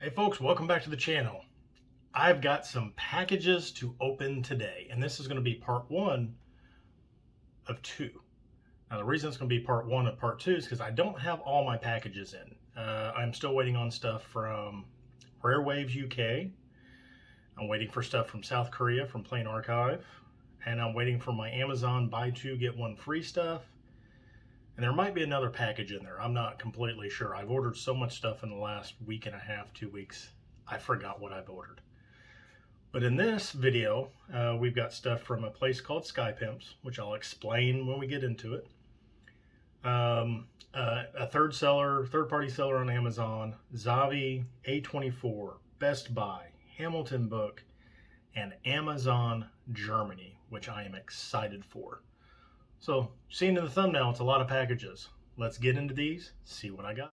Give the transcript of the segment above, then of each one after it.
Hey folks, welcome back to the channel. I've got some packages to open today, and this is going to be part one of two. Now the reason it's going to be part one of part two is because I don't have all my packages in. I'm still waiting on stuff from Rare Waves UK. I'm waiting for stuff from South Korea from Plain Archive, and I'm waiting for my Amazon buy two get one free stuff. And there might be another package in there. I'm not completely sure. I've ordered so much stuff in the last week and a half, 2 weeks, I forgot what I've ordered. But in this video, we've got stuff from a place called Sky Pimps, which I'll explain when we get into it. A third-party seller on Amazon, Zavi, A24, Best Buy, Hamilton Book, and Amazon Germany, which I am excited for. So, seen in the thumbnail, it's a lot of packages. Let's get into these, see what I got.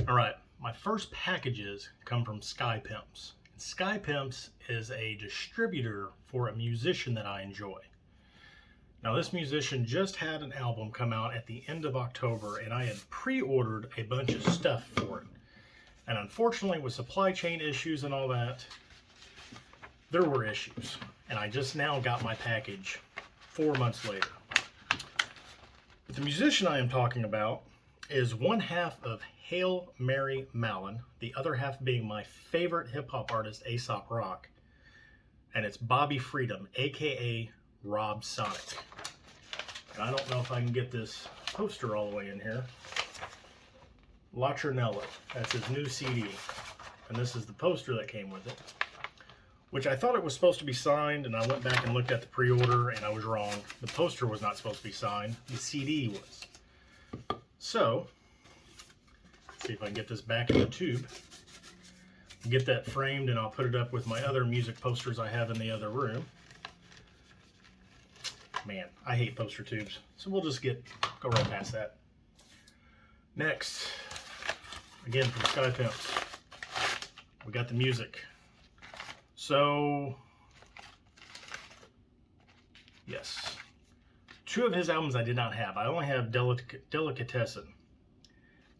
All right, my first packages come from Sky Pimps. Sky Pimps is a distributor for a musician that I enjoy. Now, this musician just had an album come out at the end of October, and I had pre-ordered a bunch of stuff for it. And unfortunately, with supply chain issues and all that, there were issues. And I just now got my package 4 months later. But the musician I am talking about is one half of Hail Mary Mallon, the other half being my favorite hip-hop artist, Aesop Rock. And it's Bobby Freedom, aka Rob Sonic. And I don't know if I can get this poster all the way in here. La Trinella, that's his new CD. And this is the poster that came with it, which I thought it was supposed to be signed, and I went back and looked at the pre-order, and I was wrong. The poster was not supposed to be signed. The CD was. So, let's see if I can get this back in the tube. Get that framed, and I'll put it up with my other music posters I have in the other room. Man, I hate poster tubes. So we'll just go right past that. Next, again from Sky Pimps, we got the music. So, yes, 2 of his albums I did not have. I only have Delicatessen.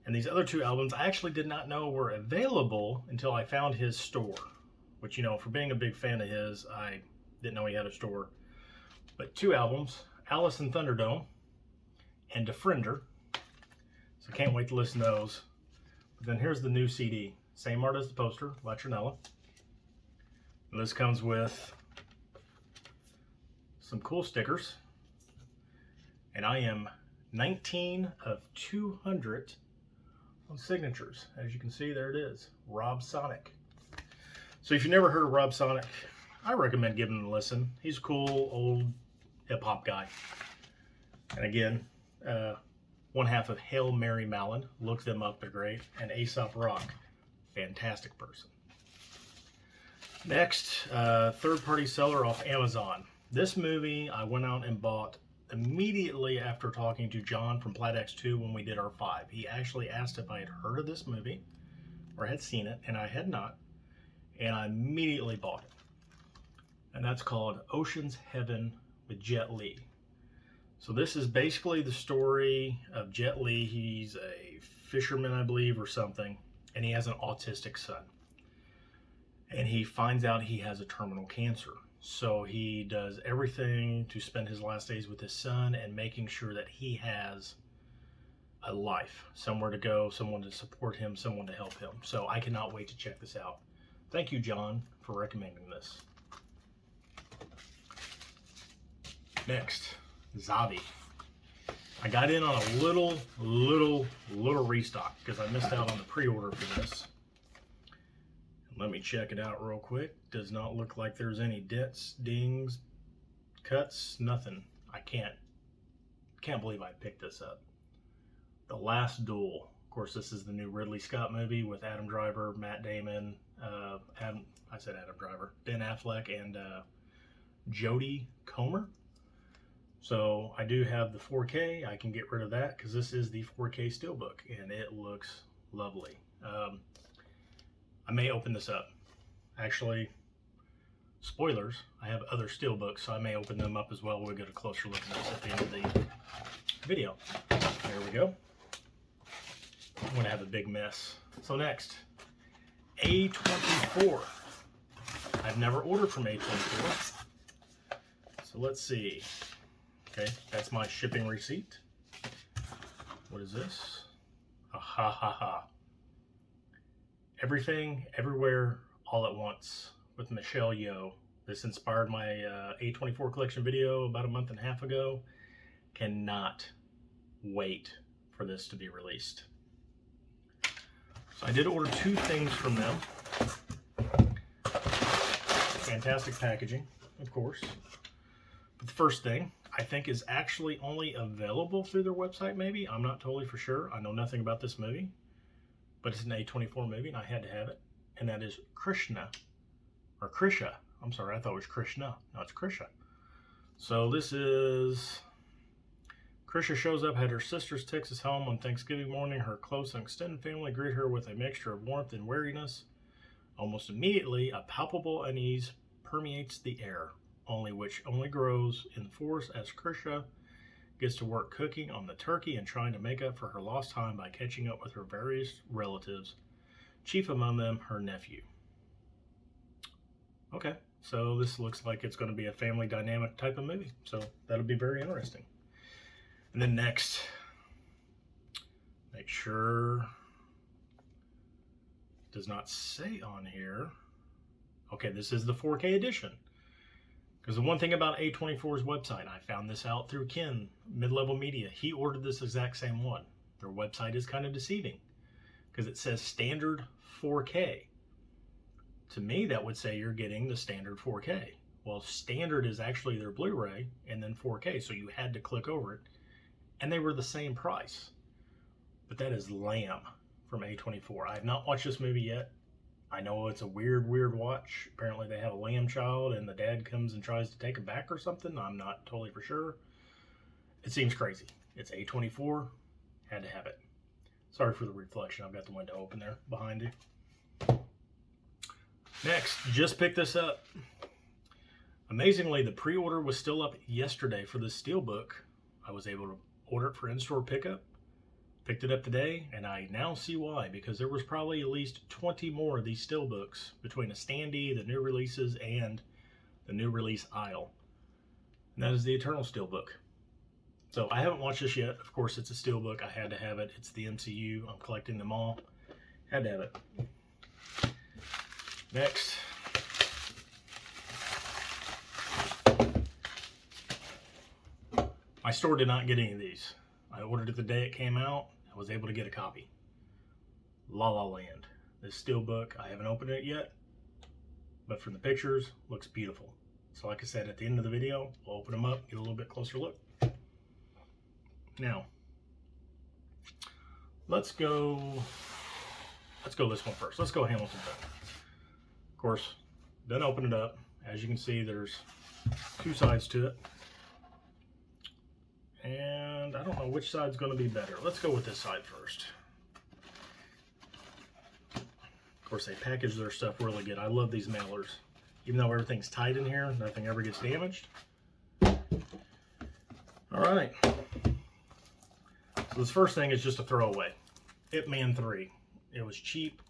And these other 2 albums I actually did not know were available until I found his store. Which, you know, for being a big fan of his, I didn't know he had a store. But 2 albums, Alice in Thunderdome and Defriender. So can't wait to listen to those. But then here's the new CD. Same art as the poster, La Trinella. And this comes with some cool stickers. And I am 19 of 200 on signatures. As you can see, there it is. Rob Sonic. So if you've never heard of Rob Sonic, I recommend giving him a listen. He's a cool, old hip-hop guy. And again, one half of Hail Mary Mallon. Look them up, they're great. And Aesop Rock. Fantastic person. Next, third-party seller off Amazon. This movie I went out and bought immediately after talking to John from Plat X2 when we did our 5. He actually asked if I had heard of this movie or had seen it, and I had not. And I immediately bought it. And that's called Ocean's Heaven with Jet Li. So this is basically the story of Jet Li. He's a fisherman, I believe, or something, and he has an autistic son. And he finds out he has a terminal cancer. So he does everything to spend his last days with his son and making sure that he has a life, somewhere to go, someone to support him, someone to help him. So I cannot wait to check this out. Thank you, John, for recommending this. Next, Zavi. I got in on a little restock because I missed out on the pre-order for this. Let me check it out real quick. Does not look like there's any dents, dings, cuts, nothing. I can't believe I picked this up. The Last Duel. Of course, this is the new Ridley Scott movie with Adam Driver, Matt Damon, Ben Affleck, and Jodie Comer. So I do have the 4K. I can get rid of that because this is the 4K steelbook, and it looks lovely. I may open this up. Actually, spoilers, I have other steelbooks, so I may open them up as well. We'll get a closer look at this at the end of the video. There we go. I'm going to have a big mess. So next, A24. I've never ordered from A24. So let's see. Okay, that's my shipping receipt. What is this? Ha ha ha. Everything, Everywhere, All at Once with Michelle Yeoh. This inspired my A24 collection video about a month and a half ago. Cannot wait for this to be released. So I did order 2 things from them. Fantastic packaging, of course. But the first thing, I think, is actually only available through their website, maybe. I'm not totally for sure. I know nothing about this movie. But it's an A24 movie, and I had to have it. And that is Krishna. Or Krisha. I'm sorry, I thought it was Krishna. No, it's Krisha. So this is... Krisha shows up at her sister's Texas home on Thanksgiving morning. Her close and extended family greet her with a mixture of warmth and weariness. Almost immediately, a palpable unease permeates the air, which only grows in force as Krisha gets to work cooking on the turkey and trying to make up for her lost time by catching up with her various relatives, chief among them her nephew. Okay, so this looks like it's going to be a family dynamic type of movie, so that'll be very interesting. And then next, make sure it does not say on here. Okay, this is the 4K edition. Because the one thing about A24's website, I found this out through Ken, Mid-Level Media. He ordered this exact same one. Their website is kind of deceiving because it says standard 4K. To me, that would say you're getting the standard 4K. Well, standard is actually their Blu-ray and then 4K, so you had to click over it. And they were the same price. But that is Lamb from A24. I have not watched this movie yet. I know it's a weird watch. Apparently they have a lamb child and the dad comes and tries to take him back or something. I'm not totally for sure. It seems crazy. It's A24. Had to have it. Sorry for the reflection. I've got the window open there behind you. Next, just picked this up. Amazingly, the pre-order was still up yesterday for this steelbook. I was able to order it for in-store pickup. Picked it up today, and I now see why, because there was probably at least 20 more of these steelbooks between a standee, the new releases, and the new release aisle. And that is the Eternal steelbook. So I haven't watched this yet. Of course, it's a steelbook. I had to have it. It's the MCU. I'm collecting them all. Had to have it. Next. My store did not get any of these. I ordered it the day it came out. I was able to get a copy. La La Land. This steelbook, I haven't opened it yet, but from the pictures, looks beautiful. So like I said, at the end of the video, we'll open them up, get a little bit closer look. Now, let's go this one first. Let's go Hamilton Book. Of course, then open it up. As you can see, there's 2 sides to it. And I don't know which side's going to be better. Let's go with this side first. Of course, they package their stuff really good. I love these mailers. Even though everything's tight in here, nothing ever gets damaged. All right. So this first thing is just a throwaway. Ip Man 3. It was cheap.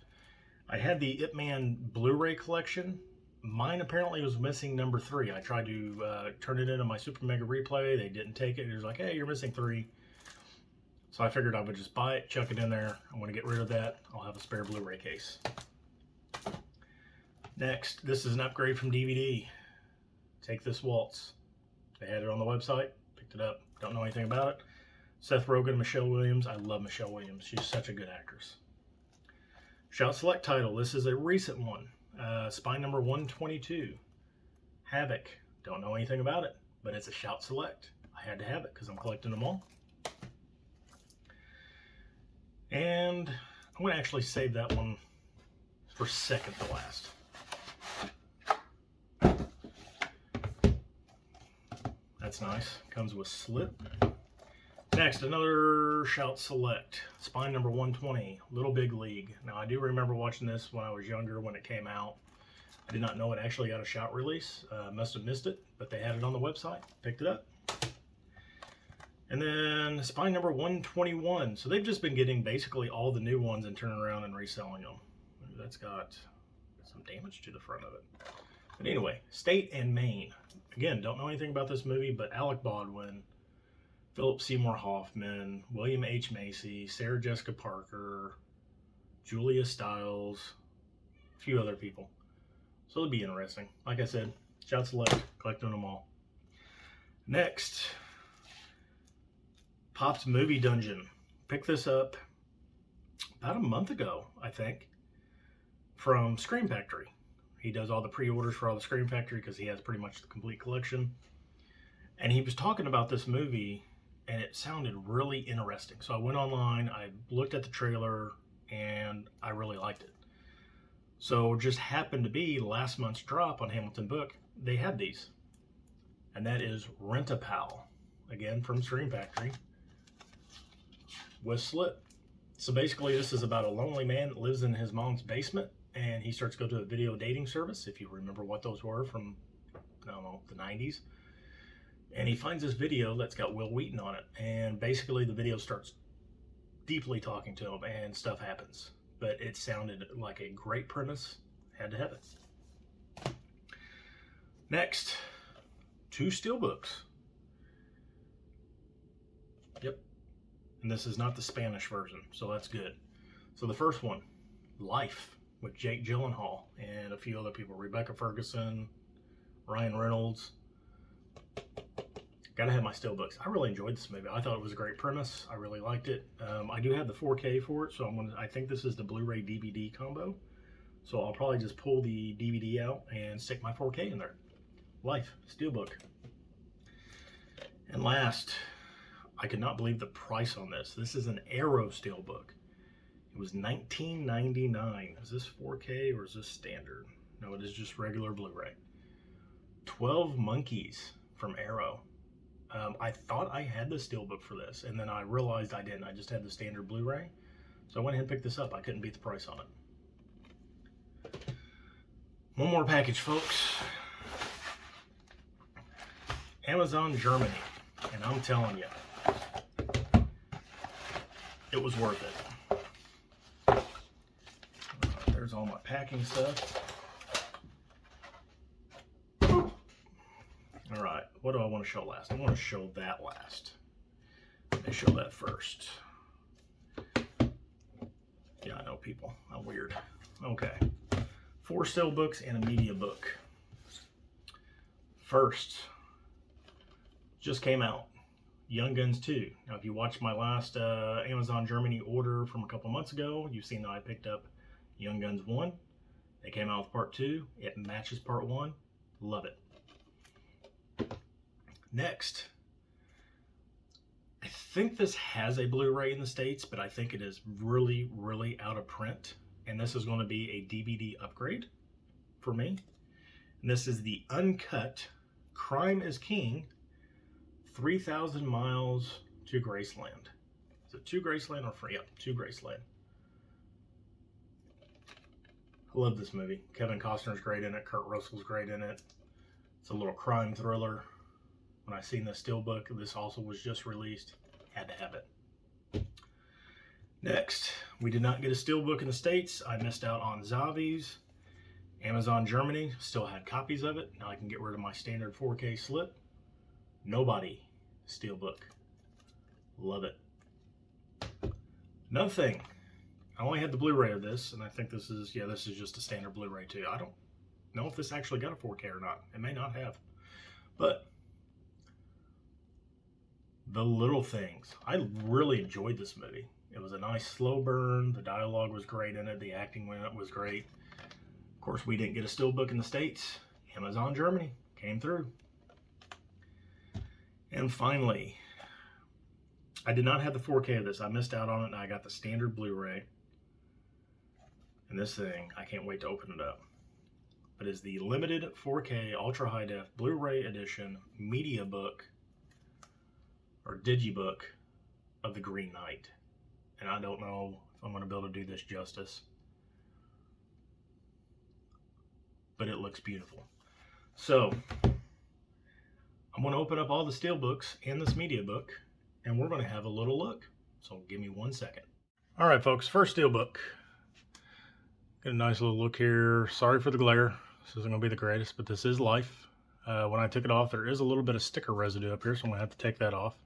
I had the Ip Man Blu-ray collection. Mine apparently was missing number 3. I tried to turn it into my Super Mega Replay. They didn't take it. It was like, hey, you're missing 3. So I figured I would just buy it, chuck it in there. I'm going to get rid of that. I'll have a spare Blu-ray case. Next, this is an upgrade from DVD. Take This Waltz. They had it on the website. Picked it up. Don't know anything about it. Seth Rogen, Michelle Williams. I love Michelle Williams. She's such a good actress. Shout Select title. This is a recent one. Spine number 122. Havoc. Don't know anything about it, but it's a Shout Select. I had to have it because I'm collecting them all. And I'm going to actually save that one for second to last. That's nice. Comes with slip. Next, another Shout Select. Spine number 120, Little Big League. Now, I do remember watching this when I was younger when it came out. I did not know it actually got a Shout release. Must have missed it, but they had it on the website. Picked it up. And then spine number 121. So they've just been getting basically all the new ones and turning around and reselling them. That's got some damage to the front of it. But anyway, State and Maine. Again, don't know anything about this movie, but Alec Baldwin, Philip Seymour Hoffman, William H. Macy, Sarah Jessica Parker, Julia Stiles, a few other people. So it'll be interesting. Like I said, shout select, collecting them all. Next, Pop's Movie Dungeon. Picked this up about a month ago, I think, from Scream Factory. He does all the pre-orders for all the Scream Factory because he has pretty much the complete collection. And he was talking about this movie, and it sounded really interesting. So I went online, I looked at the trailer, and I really liked it. So just happened to be last month's drop on Hamilton Book, they had these. And that is Rent-A-Pal, again from Scream Factory, with Slip. So basically this is about a lonely man that lives in his mom's basement, and he starts to go to a video dating service, if you remember what those were from, I don't know, the 90s. And he finds this video that's got Will Wheaton on it, and basically the video starts deeply talking to him, and stuff happens. But it sounded like a great premise. Had to have it. Next, 2 steelbooks. Yep. And this is not the Spanish version, so that's good. So the first one, Life, with Jake Gyllenhaal and a few other people. Rebecca Ferguson, Ryan Reynolds. Gotta have my steelbooks. I really enjoyed this movie. I thought it was a great premise. I really liked it. I do have the 4K for it, so I think this is the Blu-ray DVD combo. So I'll probably just pull the DVD out and stick my 4K in there. Life, steelbook. And last, I could not believe the price on this. This is an Arrow steelbook. It was $19.99. Is this 4K or is this standard? No, it is just regular Blu-ray. 12 Monkeys from Arrow. I thought I had the steelbook for this, and then I realized I didn't. I just had the standard Blu-ray. So I went ahead and picked this up. I couldn't beat the price on it. One more package, folks. Amazon Germany. And I'm telling you, it was worth it. There's all my packing stuff. All right, what do I want to show last? I want to show that last. Let me show that first. Yeah, I know people. I'm weird. Okay. 4 steelbooks and a media book. First, just came out, Young Guns 2. Now, if you watched my last Amazon Germany order from a couple months ago, you've seen that I picked up Young Guns 1. They came out with part 2. It matches part 1. Love it. Next, I think this has a Blu-ray in the States, but I think it is really, really out of print. And this is going to be a DVD upgrade for me. And this is the uncut Crime is King, 3,000 Miles to Graceland. Is it to Graceland or free? Yep, to Graceland. I love this movie. Kevin Costner's great in it. Kurt Russell's great in it. It's a little crime thriller. When I seen the steelbook, this also was just released. Had to have it. Next, we did not get a steelbook in the States. I missed out on Zavi's. Amazon Germany still had copies of it. Now I can get rid of my standard 4K slip. Nobody steelbook. Love it. Another thing, I only had the Blu-ray of this, and I think this is, yeah, this is just a standard Blu-ray too. I don't know if this actually got a 4K or not. It may not have. But The Little Things. I really enjoyed this movie. It was a nice slow burn. The dialogue was great in it. The acting in it was great. Of course, we didn't get a steelbook in the States. Amazon Germany came through. And finally, I did not have the 4K of this. I missed out on it, and I got the standard Blu-ray. And this thing, I can't wait to open it up. It is the limited 4K Ultra High Def Blu-ray Edition Media Book or Digibook of The Green Knight. And I don't know if I'm going to be able to do this justice, but it looks beautiful. So I'm going to open up all the steelbooks and this media book, and we're going to have a little look. So give me 1 second. All right, folks, first steelbook. Get a nice little look here. Sorry for the glare. This isn't going to be the greatest, but this is life. When I took it off, there is a little bit of sticker residue up here, so I'm going to have to take that off.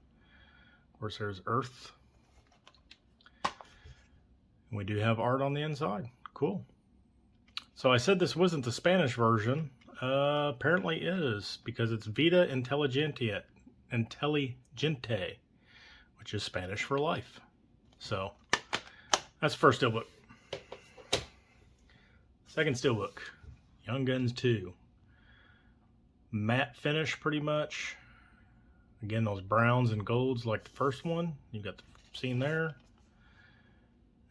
Of course, there's Earth. And we do have art on the inside. Cool. So I said this wasn't the Spanish version. Apparently is, because it's Vida Intelligente, which is Spanish for life. So that's the first steelbook. Second steelbook, Young Guns 2. Matte finish pretty much. Again, those browns and golds like the first one. You got the scene there.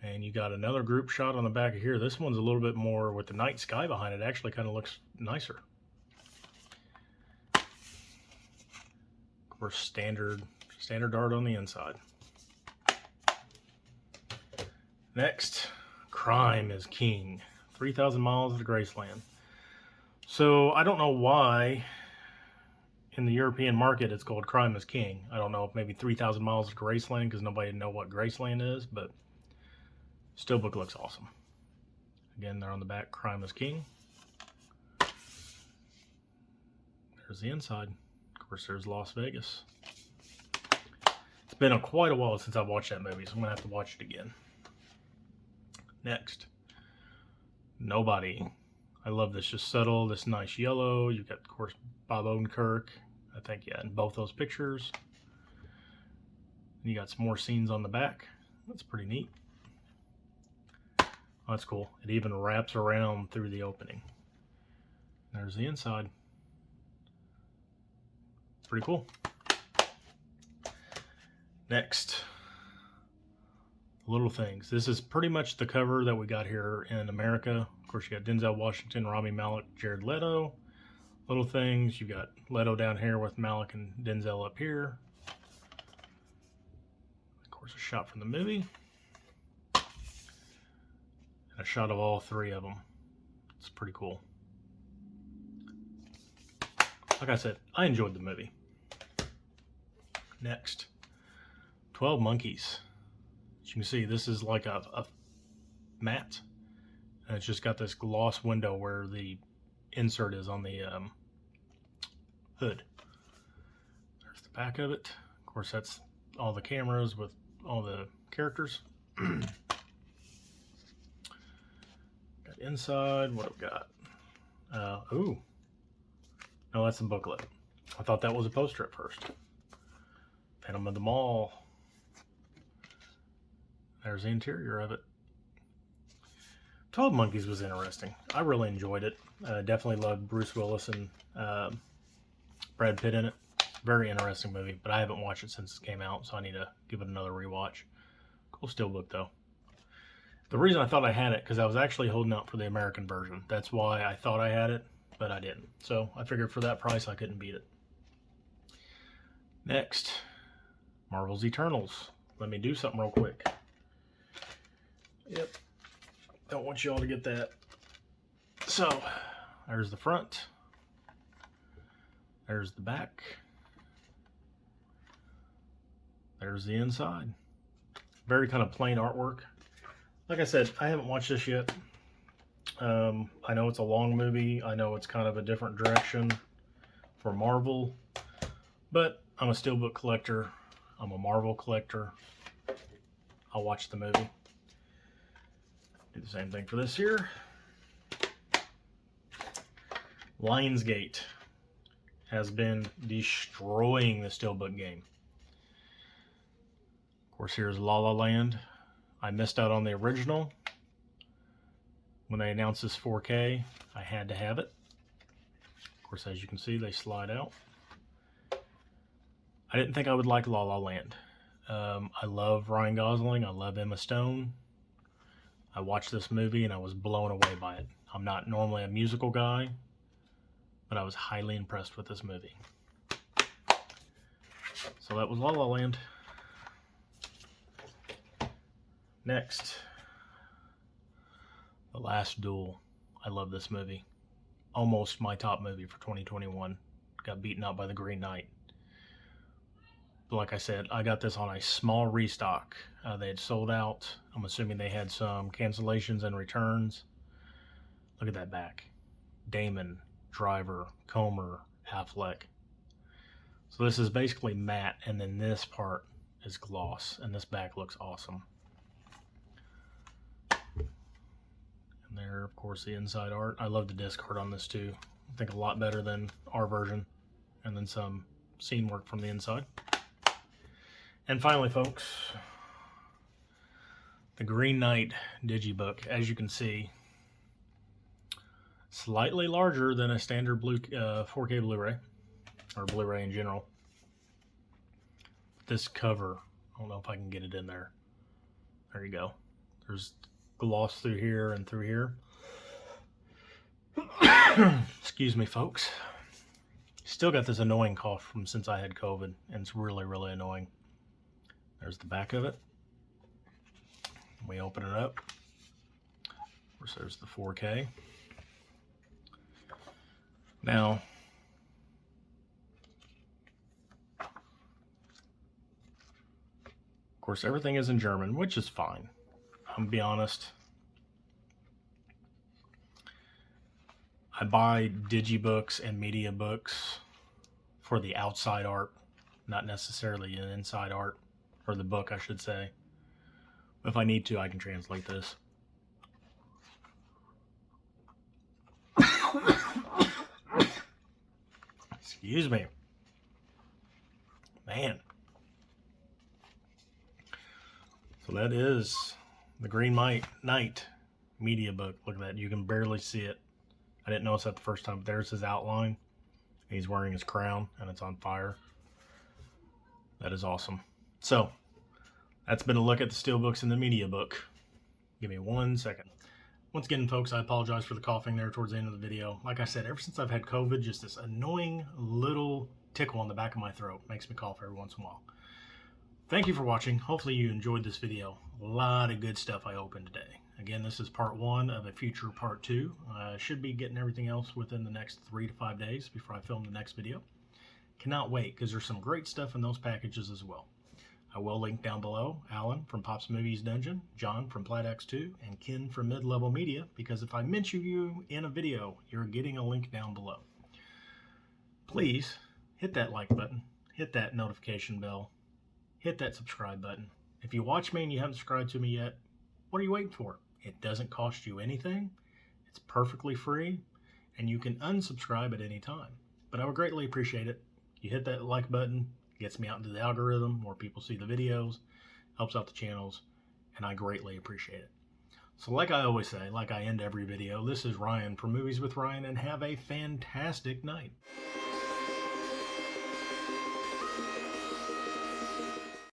And you got another group shot on the back of here. This one's a little bit more with the night sky behind it. Actually kind of looks nicer. Of course, standard art on the inside. Next, Crime is King. 3,000 Miles to Graceland. So I don't know why in the European market it's called Crime is King. I don't know if maybe 3,000 Miles to Graceland because nobody know what Graceland is, but steelbook looks awesome. Again, they're on the back, Crime is King. There's the inside. Of course, there's Las Vegas. It's been quite a while since I've watched that movie, so I'm going to have to watch it again. Next, Nobody. I love this, just subtle, this nice yellow. You've got, of course, Bob Odenkirk. I think, yeah, in both those pictures. And you got some more scenes on the back. That's pretty neat. Oh, that's cool. It even wraps around through the opening. There's the inside. Pretty cool. Next, Little Things. This is pretty much the cover that we got here in America. Of course, you got Denzel Washington, Rami Malek, Jared Leto. Little Things. You got Leto down here with Malek and Denzel up here. Of course, a shot from the movie. And a shot of all three of them. It's pretty cool. Like I said, I enjoyed the movie. Next, 12 Monkeys. As you can see, this is like a matte. And it's just got this gloss window where the insert is on the hood. There's the back of it. Of course, that's all the cameras with all the characters. Got inside. What have we got? Ooh. No, that's the booklet. I thought that was a poster at first. Phantom of the Mall. There's the interior of it. 12 Monkeys was interesting. I really enjoyed it. Definitely loved Bruce Willis and Brad Pitt in it. Very interesting movie, but I haven't watched it since it came out, so I need to give it another rewatch. Cool steelbook, though. The reason I thought I had it, because I was actually holding out for the American version. That's why I thought I had it, but I didn't. So I figured for that price, I couldn't beat it. Next, Marvel's Eternals. Let me do something real quick. Yep. Don't want you all to get that. So, there's the front. There's the back. There's the inside. Very kind of plain artwork. Like I said, I haven't watched this yet. I know it's a long movie. I know it's kind of a different direction for Marvel. But I'm a steelbook collector. I'm a Marvel collector. I'll watch the movie. Do the same thing for this here. Lionsgate has been destroying the steelbook game. Of course, here's La La Land. I missed out on the original. When they announced this 4K, I had to have it. Of course, as you can see, they slide out. I didn't think I would like La La Land. I love Ryan Gosling. I love Emma Stone. I watched this movie and I was blown away by it. I'm not normally a musical guy, but I was highly impressed with this movie. So that was La La Land. Next, The Last Duel. I love this movie. Almost my top movie for 2021. Got beaten out by The Green Knight. But like I said, I got this on a small restock. They had sold out. I'm assuming they had some cancellations and returns. Look at that back. Damon, Driver, Comer, Affleck. So this is basically matte, and then this part is gloss, and this back looks awesome. And there, of course, the inside art. I love the disc art on this too. I think a lot better than our version. And then some scene work from the inside. And finally, folks, the Green Knight Digibook. As you can see, slightly larger than a standard 4K Blu-ray, or Blu-ray in general. This cover, I don't know if I can get it in there. There you go. There's gloss through here and through here. Excuse me, folks. Still got this annoying cough from since I had COVID, and it's really, really annoying. There's the back of it. We open it up. Of course, there's the 4K. Now, of course, everything is in German, which is fine. I'm gonna be honest. I buy digibooks and media books for the outside art, not necessarily an inside art, or the book, I should say. If I need to, I can translate this. Excuse me. Man. So that is the Green Knight media book. Look at that. You can barely see it. I didn't notice that the first time, but there's his outline. He's wearing his crown, and it's on fire. That is awesome. So, that's been a look at the steelbooks and the media book. Give me 1 second. Once again, folks, I apologize for the coughing there towards the end of the video. Like I said, ever since I've had COVID, just this annoying little tickle on the back of my throat makes me cough every once in a while. Thank you for watching. Hopefully you enjoyed this video. A lot of good stuff I opened today. Again, this is part 1 of a future part 2. I should be getting everything else within the next 3 to 5 days before I film the next video. Cannot wait, because there's some great stuff in those packages as well. I will link down below Alan from Pop's Movies Dungeon, John from PlatX2, and Ken from Mid-Level Media, because if I mention you in a video, you're getting a link down below. Please hit that like button, hit that notification bell, hit that subscribe button. If you watch me and you haven't subscribed to me yet, what are you waiting for? It doesn't cost you anything. It's perfectly free, and you can unsubscribe at any time. But I would greatly appreciate it. You hit that like button, gets me out into the algorithm, more people see the videos, helps out the channels, and I greatly appreciate it. So like I always say, like I end every video, this is Ryan from Movies with Ryan, and have a fantastic night.